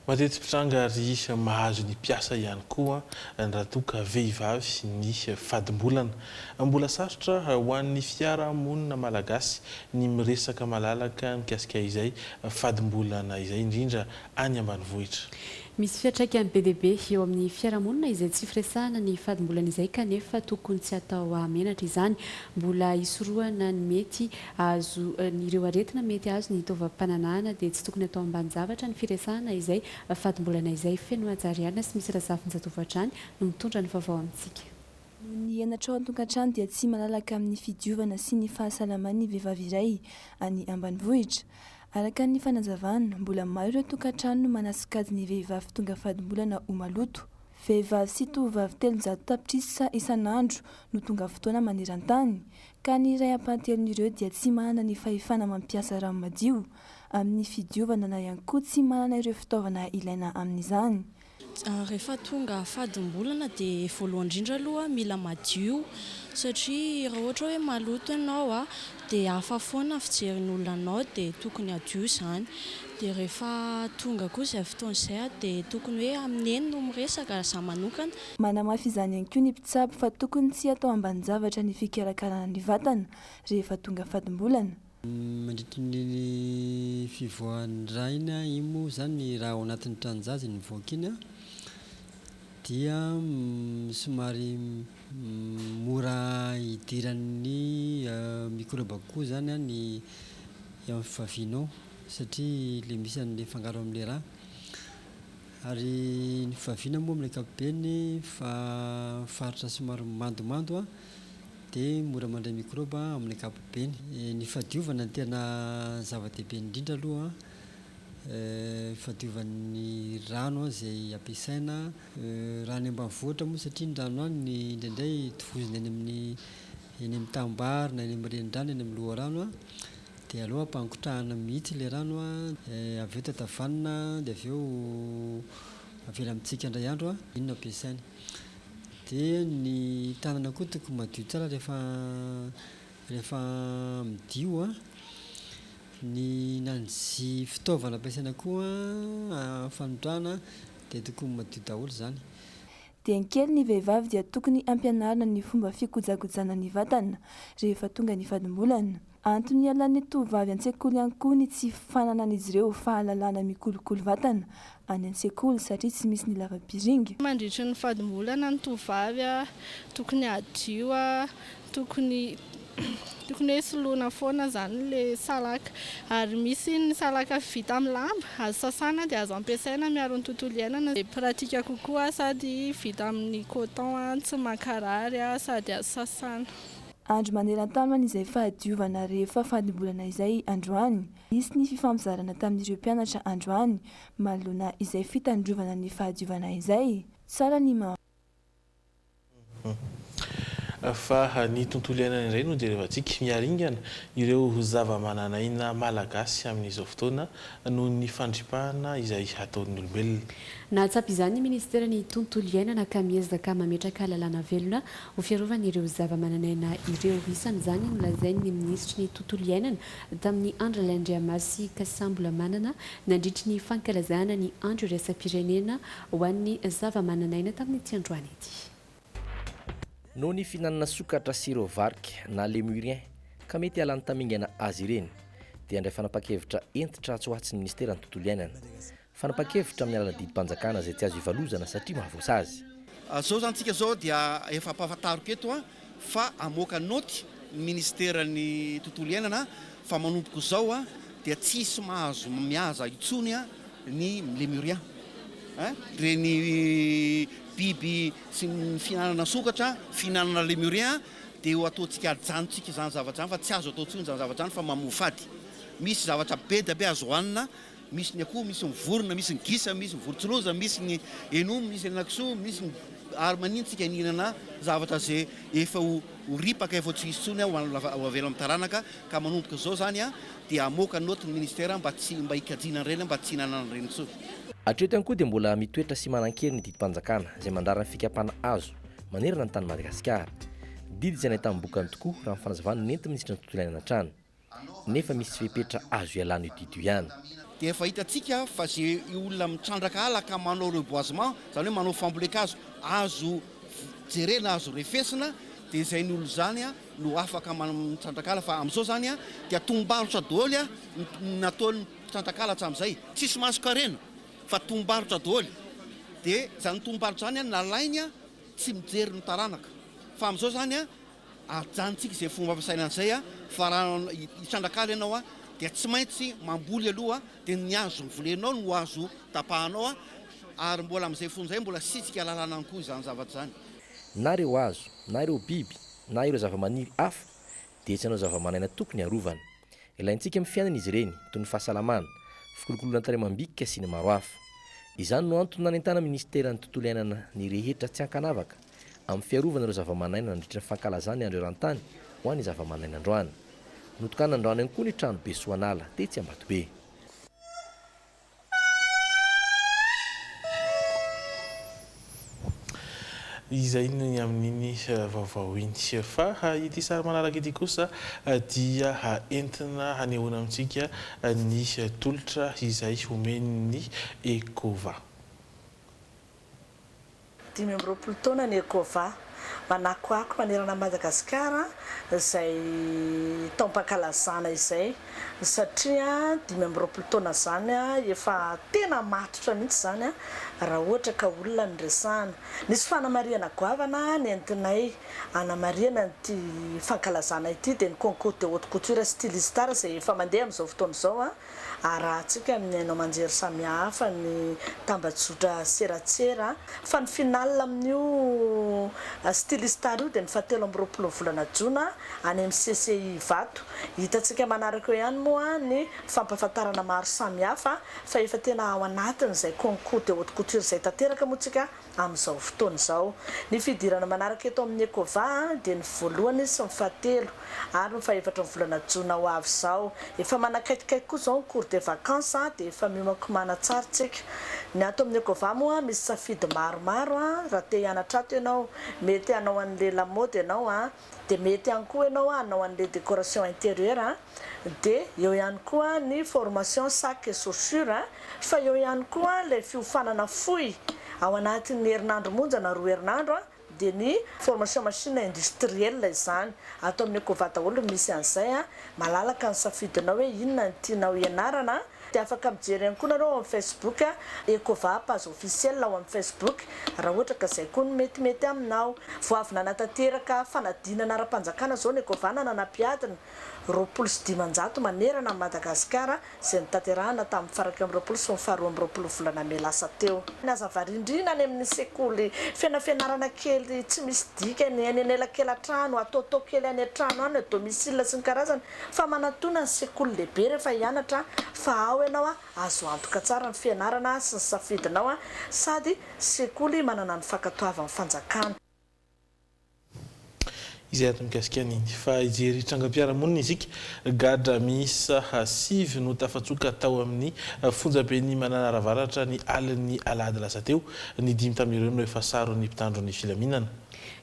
Matety mpitranga ary mahazo ny mpiasa ihany koa raha toka vehivavy ny fadimbolana. Mbola sarotra ho an'ny fiarahamonina malagasy ny miresaka malalaka mikasika izay fadimbolana izay indrindra any ambanivohitra. Misy fiatraikany be dia be eo amin'ny fiarahamonina izay tsy firesahana ny fadimbolana izay kanefa tokony tsy atao amenatra izany, mbola isorohana ny mety azo ireo aretina mety azo ny tovam-pananana dia tsy tokony atao ambany zavatra ny firesahana izay fadimbolana izay feno ajariana sy misy razafinjatovatrany no mitondra ny vaovao amintsika. Ny enatra ao an-tokantrano dia tsy malalaka amin'ny fidiovana sy ny fahasalaman'ny vehivavy iray any ambanivohitra. Araka ny fanazavana, mbola maro ireo tokantrano no manasikady ny vehivavy tonga fadimbolana ho maloto. Vehivavy sy tovovavy 300 tapitrisa isan'andro no tonga fotoana maneran-tany, ka ny iray ampantelon'ireo dia tsy manana ny fahefana mampiasa rano madio amin'ny fidiovana na ihany koa tsy manana ireo fitaovana ilaina amin'izany. Rehefa tonga fadimbolana dia voalohany indrindra aloha mila madio satria raha ohatra hoe maloto ianao dia hafa foana fijerin'olona anao dia tokony adio izany. Dia rehefa tonga kosa fotoan'izay dia tokony hoe amin'ny eny no miresaka za manokana. Manamafy izany ihany koa ny mpitsabo fa tokony tsy atao ambany zavatra ny fikarakarana ny vatana rehefa tonga fadimbolana. Mandritra ny fivoahan'ny raina iny moa zany raha ao anatin'ny tranonjazy ny mivoaka iny dia somary mora idiran'ny microbe koa zany ny amin'ny fivavianao satria le misy an'le fangaro amin'le raha ary ny fivaviana moa amin'ny ankapobeny fa faritra somary mandomando dia mora mandray microbe amin'ny ankapobeny. Ny fadiovana ny tena zava-dehibe indrindra aloha fadiovan'ny rano izay ampiasaina raha ny ambanivohitra moa satria ny rano any indraindray tovozina eny amin'ny tambary na eny amin'ny renirano eny amin'ny loharano dia aloha ampangotrahana mihitsy ilay rano avy eo tatavanina dia avy eo avela amintsika indray andro iny no ampiasaina. Dia ny tanana koa tokony madio tsara rehefa midio ny nanzy fitaovana ampiasaina koa fanodrana dia tokony madio daholo zany. Dia kely ny vehivavy dia tokony ampianarina ny fomba fikojakojana ny vatana rehefa tonga ny fadimbolana. Antony ialan'ny tovovavy an-tsekoly ihany koa ny tsy fananan'izy ireo fahalalana mikolokolo vatana any an-tsekoly satria tsy misy ny lava-piringa. Mandritra ny fadimbolana ny tovovavy tokony adio tokony hoe soloina foana zany le salaka ary misy ny salaka vita amin'ny lamba azo sasana dia azo ampiasaina miaro ny tontolo iainana pratika kokoa sady vita amin'ny coton tsy mankarary sady azo sasana. Andro maneran-tany izay fahadiovana rehefa fadimbolana izay androany. Nisy ny fifampizarana tamin'ireo mpianatra androany manoloana izay fitandrovana ny fahadiovana izay. Tsara ny fa ny tontolo iainana iray no jerevantsika miaringana ireo zava-mananaina malagasy amin'izao fotoana noho ny fandripahana izay ataon'ny olombelona. Nahatsapy izany ny ministeran'ny tontolo iainana ka miezaka mametraka lalàna velona ho fiarovana ireo zava-mananaina ireo. Isan'izany no lazain'ny ministry ny tontolo iainana tamin'ny andro Andriamasy Kasambola-manana nandritry ny fankalazana ny andro iraisam-pirenena ho an'ny zava-mananaina tamin'ity androany ity. Noho ny finanana sokatra sirovarika na lemurien ka mety halan'ny tamingana azy ireny dia andray fanapa-kevitra entitra tsy hoatsin'ny ministera ny tontolo iainana fanapa-kevitra amin'ny alana didim-panjakana izay tsy azo ivalozana satria mahavoasa azy. Zao zany tsika zao dia efa ampahafantariko eto fa amoaka noty ministerany tontolo iainana fa manompoko zao dia tsisy mahazo mihaza itsony ny lemuria reny biby sy fihinanana sokatra fihinanana lemuria dia eo ataontsika ajanontsika izany zavatra fa tsy azo atao tsony izany zavatra fa mamofady. Misy zavatra be da be azo hohanina, misy ny akoho, misy ny vorona, misy ny gisa, misy ny vorotsiloza, misy ny enomo, misy ny lakiso, misy ny ary manintsika hinana zavatra zay efa ho ripaka efa tsy hisy tsony ho avela amin'ny taranaka ka manomboka zao zany dia amoaka noty ny ministera mba hikajiana reny mba tsy hinanana reny tsony. Hatreto ihany koa dia mbola mitoetra sy manan-kery ny didim-panjakana izay mandarana fikapana azo manerana ny tany Madagasikara. Didy izay nahitany bokany tokoa raha ny fanazavana nenti ministra ny tontolo iainana hatrany nefa misy fepetra azo ialana io didy ihany. Dia efa hitantsika fa zay olona mitrandraka ala ka manao reboisement zany hoe manao fambolekazo azo jerena azo refesina dia izay ny olo zany no afaka mitrandraka ala fa amin'izao zany dia tombarotra daholo nataony mitrandraka ala hatramin'izay tsisy maso karena fa tombarotra daholo dia zany tombarotra zany nalainy tsy mijery ny taranaka fa amin'izao zany ajanontsika izay fomba ampiasaina an'izay fa raha hitrandraka ala ianao dia tsy maintsy mamboly aloha dia ny azo volenao no azo tapahanao ary mbola amin'izay fon'izay mbola sitsika lalàna koa izany zavatra zany. Na ireo azo na ireo biby na ireo zavamaniry hafa dia tsy hanao zava-manaina tokony harovana. Ilaintsika amin'ny fiainana izy ireny toy ny fahasalamana, fikolokoloana taream-bikika sy ny maro hafa. Izany no antony nanentana ministeran'ny tontolo iainana ny rehetra tsy ankanavaka amin'ny fiarovana ireo zava-manaina nandritra ny fankalazany andreo ranontany ho an'ny zava-manaina androany. Notokana androany ihany koa ny trano be Soanala tetsy Ambatobe. Izay ny amin'iny vaovao iny fa ity sary manaraka ity kosa dia entina hanehoana amintsika ny tolotra izay omen'ny Ekova. 20 taona ny Ekova manakoako manerana Madagasikara izay taom-pankalazana izay satria 20 taona zany efa tena matotra mihitsy zany raha ohatra ka olona ny resahana. Nisy fanamariana goavana ny entinay anamariana ity fankalazana ity dia ny concours de haute couture styliste izay efa mandeha amin'izao fotoana izao arahantsika amin'ny hainao manjery samihafa ny tambajotra seratsera fa ny final amin'io styliste io dia ny 27 volana Jona any amin'ny CCI Vato. Hitantsika manaraka eo ihany moa ny fampahafantarana maro samihafa fa efa tena ao anatiny izay concours de haute couture izay tanteraka moa tsika amin'izao fotoana izao. Ny fidirana manaraka eto amin'ny Ekova dia ny voalohany sy ny fahatelo ary ny fahaefatra ny volana Jona ho avy izao. Efa manakaikikaiky koa izao ny cours de vacances dia efa miomakomana tsara tsika. Ny ato amin'ny Ekova moa misy safidy maromaro raha te hianatra ato ianao, mety hanao an'ilay lamaody ianao dia mety ihany koa ianao hanao an'ilay décoration intérieure dia eo ihany koa ny formation sac et chaussure fa eo ihany koa ilay fiofanana fohy ao anatin'ny herinandro monja na 2 herinandro dia ny formation machine industrielle izany. Ato amin'ny Ekova daholo misy an'izay malalaka ny safidinao hoe inona ny tianao ianarana dia afaka mijery ihany koa nareo amin'ny Facebook Ekova page officielle ao amin'ny Facebook raha ohatra ka izay koa metimety aminao. Voavy nanatanteraka fanadinana ara-panjakana zao ny Ekova nanampiadina 27 manerana Madagasikara izay nitanterahana tamin'ny faraka amin'ny 22 volana May lasa teo. Nazavarindrina any amin'ny sekoly fianarana kely tsy misy dika ny any anelakelan-trano ataotao kely any an-trano any domicile sy ny karazany fa manatona ny sekoly lehibe rehefa hianatra fa ao ianao azo antoka tsara ny fianarana sy ny safidinao sady sekoly manana ny fankatoavana fanjakana. Izay ato mikasika an'iny fa ijery trangam-piarahamonina izika gadra miisa 5 no tafatsoka tao amin'ny fonjam-peny Mananaravaratra ny alin'ny alahady lasa teo ny 5 tamin'ireo no efa saro ny mpitandro ny filaminana.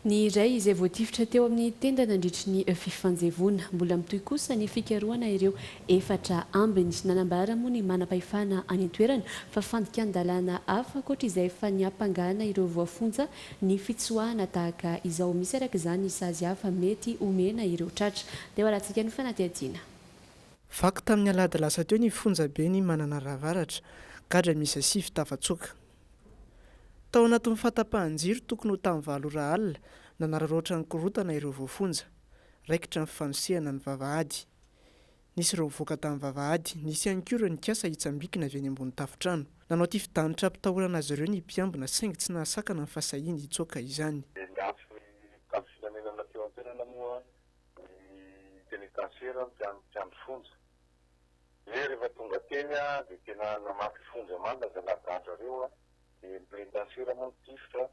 Ny iray izay voatifitra teo amin'ny tenda nandritry ny fifanjevona mbola mitoy kosa ny fikaroana ireo 4 ambiny nanambara moa ny manam-pahefana any an-toerana fa fandikan-dalàna hafa koatra izay efa niampangana ireo voafonja ny fitsoahana tahaka izao misy araka izany isazy hafa mety omena ireo tratra dia ho alantsika ny fanadihadiana. vaky tamin'ny alady lasa teo ny fonjabe ny manana ravaratra gadra misy asivy tafatsoka tao anatin'ny fahatapahan-jiro tokony ho tamin'ny 7 alina nanararoatra ny korotana ireo voafonja raikitra ny fifanosehana ny vavahady nisy ireo voaka tamin'ny vavahady nisy ihany koa ireo nikasa hitsambikina avy any ambony tafotrano nanao ty fidanitra ampitahorana azy ireo ny mpiambina saingy tsy nahasakana ny fahasahiny hitsoaka izany rehefa tonga teny dia tena namaky fonja manda zay lagadra reo dia impléntansera moa tifitra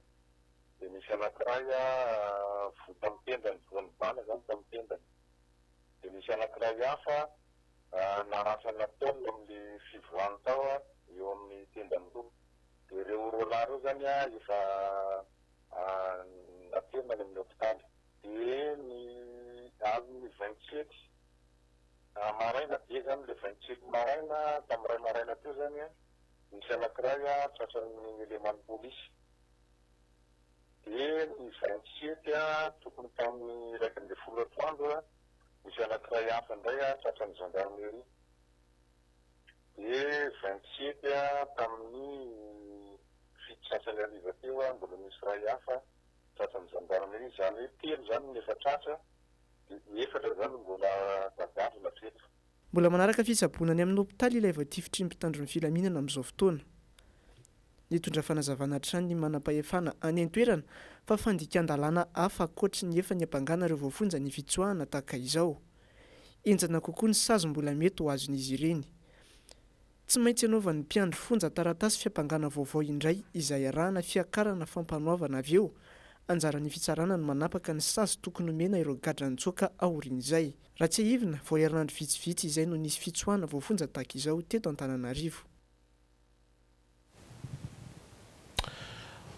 dia misy anankiray vota mitendany voan'ny bana zany tamitendany dia misy anankiray hafa narasana taona amin'ny fivoany tao eo amin'ny tendany roa dia ireo rola reo zany efa natendany amin'ny hôpitaly dia ny azony 27 maraina dia zany le 27 maraina tamin'ny ray maraina teo zany misy anankiray tratran'ny eleman'ny polisy dia ny 27 tokony tamin'ny 1 atoandro misy anankiray hafa indray tratran'ny gendarmerie dia 27 tamin'ny fito sasany ariva teo mbola misy ray hafa tratran'ny gendarmerie zany hoe telo zany ny efa tratra efatra zany mbola gadavy latreto mbola manaraka fitsaboana amin'ny hôpitaly ilay voatifitry ny mpitandro ny filaminana amin'izao fotoana nitondra fanazavana trany ny manam-pahefana any an-toerana fa fandikan-dalàna hafa ankoatry ny efa ny ampangana ireo voafonja ny fitsoahana tahaka izao enjana kokoa ny sazo mbola mety ho azon'izy ireny tsy maintsy anaovan'ny mpiandro fonja taratasy fiampangana vaovao indray izay arahana fiakarana fampanoavana avy eo anjarany fitsarana ny manapaka ny sazy tokony omena ireo gadra nitsoaka aorian'izay raha tsy ahivina vao herinandro vitsivitsy izay no nisy fitsoahana voafonja tahaka izao teto Antananarivo.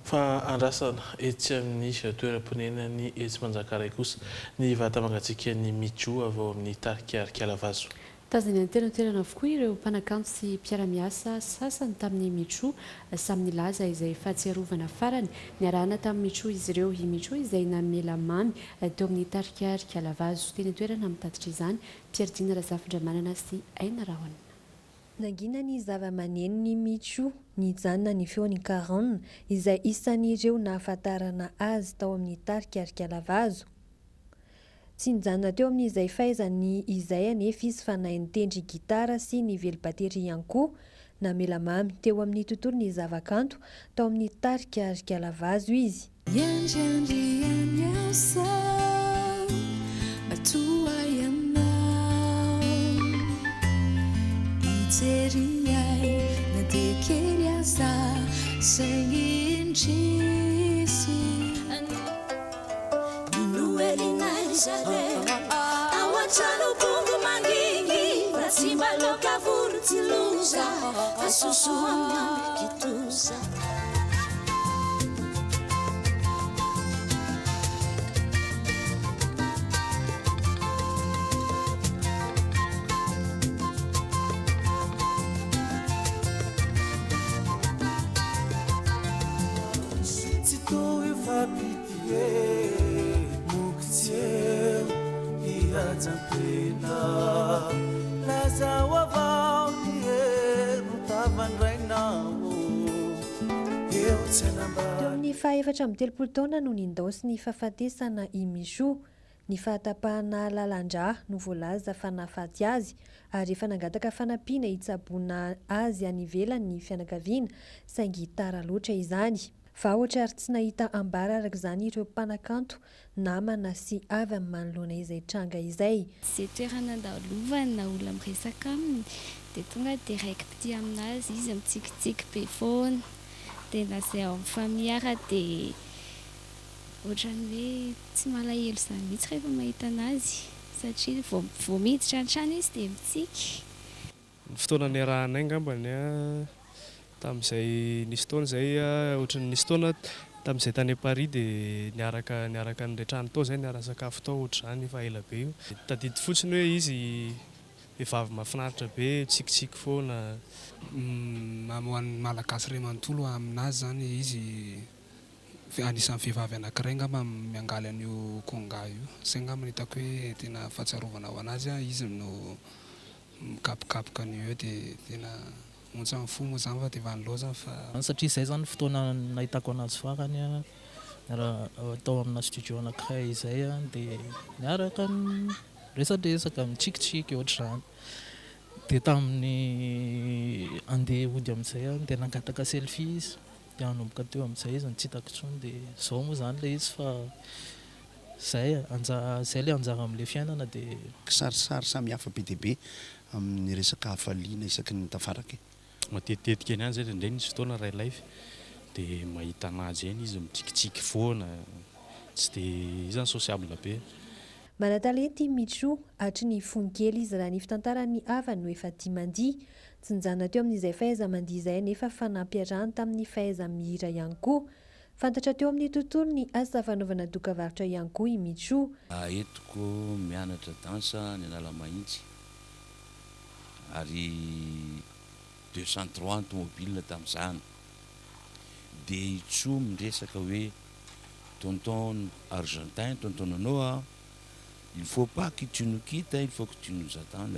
Fa andrasana etsy amin'ny toeram-ponenany etsy Manjakaray kosa ny vata mangatsiaka ny Mijo avy ao amin'ny Tarikarikalavazo. Tazany an-toerana avokoa ireo mpanakanto sy mpiara-miasa sasany tamin'ny Mijo samy nilaza izay fahatsiarovana farany niarahana tamin'ny Mijo izy ireo i Mijo izay namela mamy teo amin'ny Tarikarikalavazo teny an-toerana mitatitra izany Pierdina Razafindramanana sy Aina Rahona. Nangina ny zava-maneno ny Mijo nijanona ny feon'ny Caron izay isan'ireo nahafantarana azy tao amin'ny Tarikarikalavazo. Tsy nijanona teo amin'izay fahaizany izay anefa izy fa nahay nitendry gitara sy nively bateria ihany koa namela mamy teo amin'ny tontolon'ny zavakanto tao amin'ny Tarikarikalavazo izy. Awatalo bungu mangingi Batimba loka furu tiluza Asusu wana kituza Sito yufapitie Teo amin'ny fahaefatra amby 30 taona no nindaosy ny fahafatesana i Mijo ny fahatapahana lalandra no voalaza fa nahafaty azy ary efa nangataka fanampiana hitsaboana azy any ivelany ny fianakaviana saingy tara loatra izany. Fa ohatra ary tsy nahita ambara araka izany ireo mpanakanto namana sy avy amin'ny manoloana izay tranga izay. Izay toerana andalovany na olona miresaka aminy dia tonga direct aminazy izy mitsikitsiky be foana dia na izay ao amin'ny famiara dia ohatrany hoe tsy malahelo izany mihitsy rehefa mahita anazy satria vao miditra an-trano izy dia mitsiky. Fotoana niarahana angambany tamin'izay nisy taona izay ohatran'ny nisy taona tamin'izay tany Paris dia niaraka an'ilay trano tao izay niaraka sakafo tao ohatr'izany fa ela be io. Tadidi fotsiny hoe izy vehivavy mahafinaritra be tsikitsiky foana. Mamohan'ny malagasy iray manontolo aminazy zany izy anisan'ny vehivavy anankiray ngamba miangaly an'io konga io. Izay ngamba hitako hoe tena fahatsiarovana ho anazy izy no mikapokapoka an'io dia tena montsy amin'ny fo moa zany fa dia vanolozany fa satria izay zany fotoana nahitako anazy farany atao amina studio anankiray izay dia niaraka resadresaka mitsikitsiky ohatr'izany dia tamin'ny andeha ody amin'izay dia nangataka selfie izy dia nanomboka teo amin'izay izy tsy hitako intsony dia zao moa zany ilay izy fa zay ilay anjara amin'ilay fiainana dia kisarisary samy hafa be dia be amin'ny resaka hafaliana isaky ny tafaraky matetitetika any zay indray nisy fotoana ray life dia mahita anazy eny izy mitsikitsiky foana tsy dia izany sociable be. Mana-talenty Michou hatry ny fonkely izy raha ny fitantarany avany no efa tia mandihy tsy nijanona teo amin'izay fahaiza-mandihy izay nefa fanampiarahany tamin'ny fahaiza-mihira ihany koa. Fantatra teo amin'ny tontolo ny asa fanaovana dokavarotra ihany koa i Michou. Entiko mianatra dansa ny Analamahitsy ary 203 automobile tamin'izany dia itso miresaka hoe tonton argentin tonton Nono il faut pas que tu nous quittes, il faut que tu nous attendes.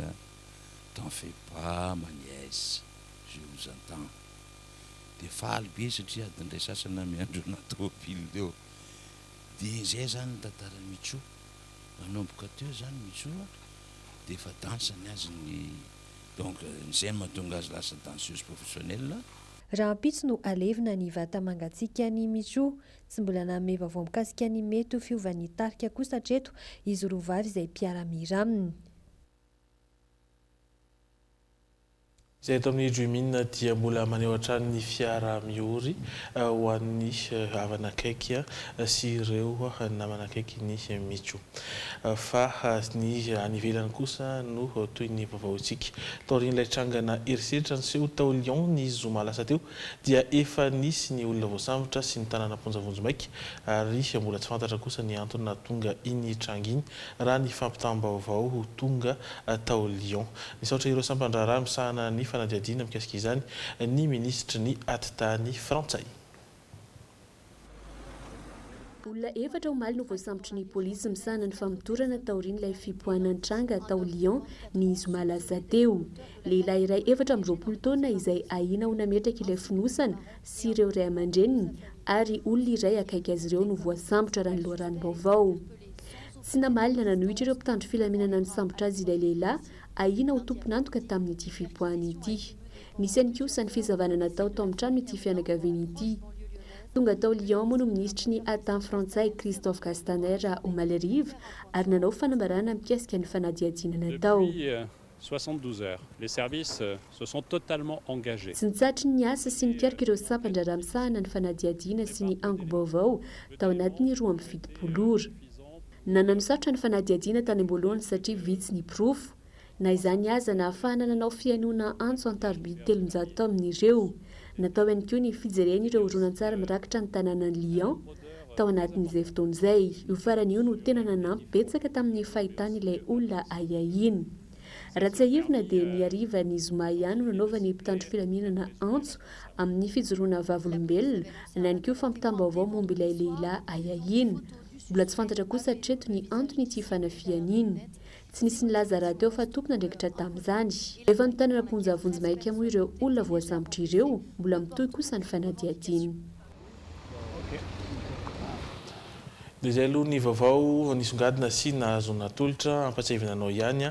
T'en fais pas ma nièce, je vous attends. Dia faly be satria adin'ilay sasana miandro na tomobile teo dia izay zany ny tantara Michou nanomboka teo zany Michou dia efa dansany azy ny donc izay no mahatonga azy lasa danseuse professionnelle. Raha ampitso no alevina ny vata mangatsiaka ny Michou tsy mbola nanome vaovao mikasika ny mety ho fiovan'ny tarika kosa hatreto izy roa vavy izay mpiara-mihira aminy. Izay eto amin'ny Juimina dia mbola maneho hatrany ny fiara mihory ho an'ny havana akaiky sy ireo namana akaiky ny Michou. Fa ny any ivelany kosa no toy ny vaovaontsika. Taorian'ilay trangana eriseritra niseho tao Lyon ny zoma lasa teo dia efa nisy ny olona voasambotra sy ny tanàna Ponjavonjomaika ary mbola tsy fantatra kosa ny antony nahatonga iny tranga iny raha ny fampitam-baovao tonga tao Lyon. Nisaotra ireo sampandraraha misahana ny fanadihadiana mikasika izany ny ministra ny atitany frantsay. Olona efatra omaly no voasambotry ny polisy misahana ny famotorana taorian'ilay fipohanan'ny tranga tao Lyon ny zoma lasa teo. Lehilahy iray 20 taona izay ahina ho nametraka ilay finosana sy ireo ray aman-dreniny ary olona iray akaiky azy ireo no voasambotra raha ny loharano vaovao. Tsy namaly nanohitra ireo mpitandro filaminana ny sambotra azy ilay lehilahy ahina ho tompon'antoka tamin'ity fipoahana ity. Nisy ihany kosa ny fizavana natao tao amin'ny trano ity fianakaviana ity. Tonga tao Lyon moa no ministra ny atitany frantsay Christophe Castaner omaly ariva ary nanao fanambarana mikasika ny fanadihadiana natao. 72 heures. Les services se sont totalement engagés. Tsy nitsatry ny asa sy nikarika ireo sampandraraha misahana ny fanadihadiana sy ny ango-baovao tao anatin'ny 12 ora. Nananosatrotra ny fanadihadiana tany am-boalohany satria vitsy ny pirofo. Na izany aza nahafahana nanao fihainoana antso an-taroby 300 tao amin'ireo. Natao ihany koa ny fijereny ireo horonan-tsary mirakitra ny tanàna ny Lyon tao anatin'izay fotoana izay. Io farany io no tena nanampy betsaka tamin'ny fahitany ilay olona ahahiny. Raha tsy ahirina dia ny ariva ny zoma ihany no nanaovany mpitandro filaminana antso amin'ny fijoroana vavolombelona na ihany koa fampitam-baovao momba ilay lehilahy ahahiny. Mbola tsy fantatra kosa hatreto ny antony ity fanafiana iny. Tsy nisy nilaza raha teo fa tompona ndraikitra tamin'izany. Efa ny tanana Ponjavonjomaika moa ireo olona voasambotra ireo mbola mitohy kosa ny fanadihadiana. Izay aloha ny vaovao nisongadina sy nahazo natolotra ampatsahivana anao ihany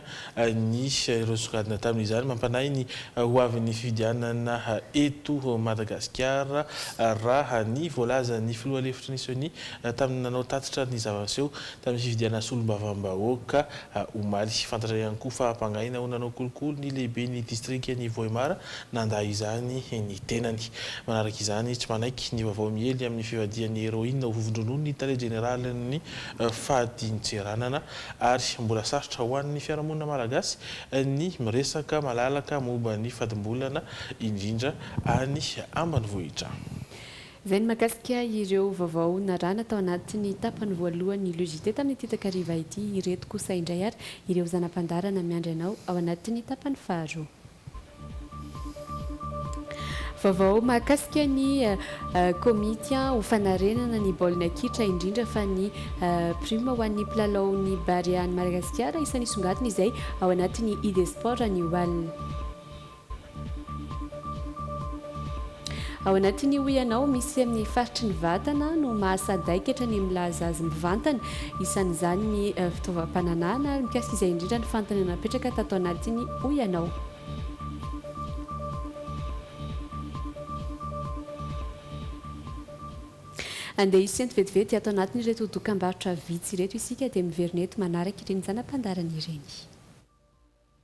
ny ireo songadina tamin'izany mampanahy ny ho avy ny fifidianana eto Madagasikara raha ny voalaza ny filoha lefitra nisony tamin'ny nanao tatitra ny zava-miseho tamin'ny fifidiana solombavam-bahoaka omaly. Fantatra ihany koa fa hampangaina ho nanao kolokolo ny lehibe ny distrika ny Vohimara nandahy izany ny tenany. Manaraka izany tsy manaiky ny vaovao miely amin'ny fivadian'ny héroïne vovondronono ny tale général ny fahadintseranana ary mbola sarotra ho an'ny fiarahamonina malagasy ny miresaka malalaka momba ny fadimbolana indrindra any ambanivohitra. Izay ny mahakasika ireo vaovao narana tao anatin'ny tapany voalohany logité tamin'ity takariva ity. Ireto kosa indray ary ireo zanam-pandarana miandry anao ao anatin'ny tapany faharoa. vaovao mahakasika ny komity ho fanarenana ny baolina kitra indrindra fa ny prime ho an'ny plalaony Bariany Madagasikara isan'ny songatiny izay ao anatin'ny ID Sport ny Wal. Ao anatin'ny Oianao misy amin'ny faritry ny vatana no mahasadaikatra ny milaza azy mivantana isan'izany ny fitaovam-pananana mikasika izay indrindra ny fantana napetraka tato anatin'ny Oianao. Andeha isento vetivety ato anatin'ireto dokam-barotra vitsy ireto isika dia miverineto manaraka ireny zanam-pandarana ireny.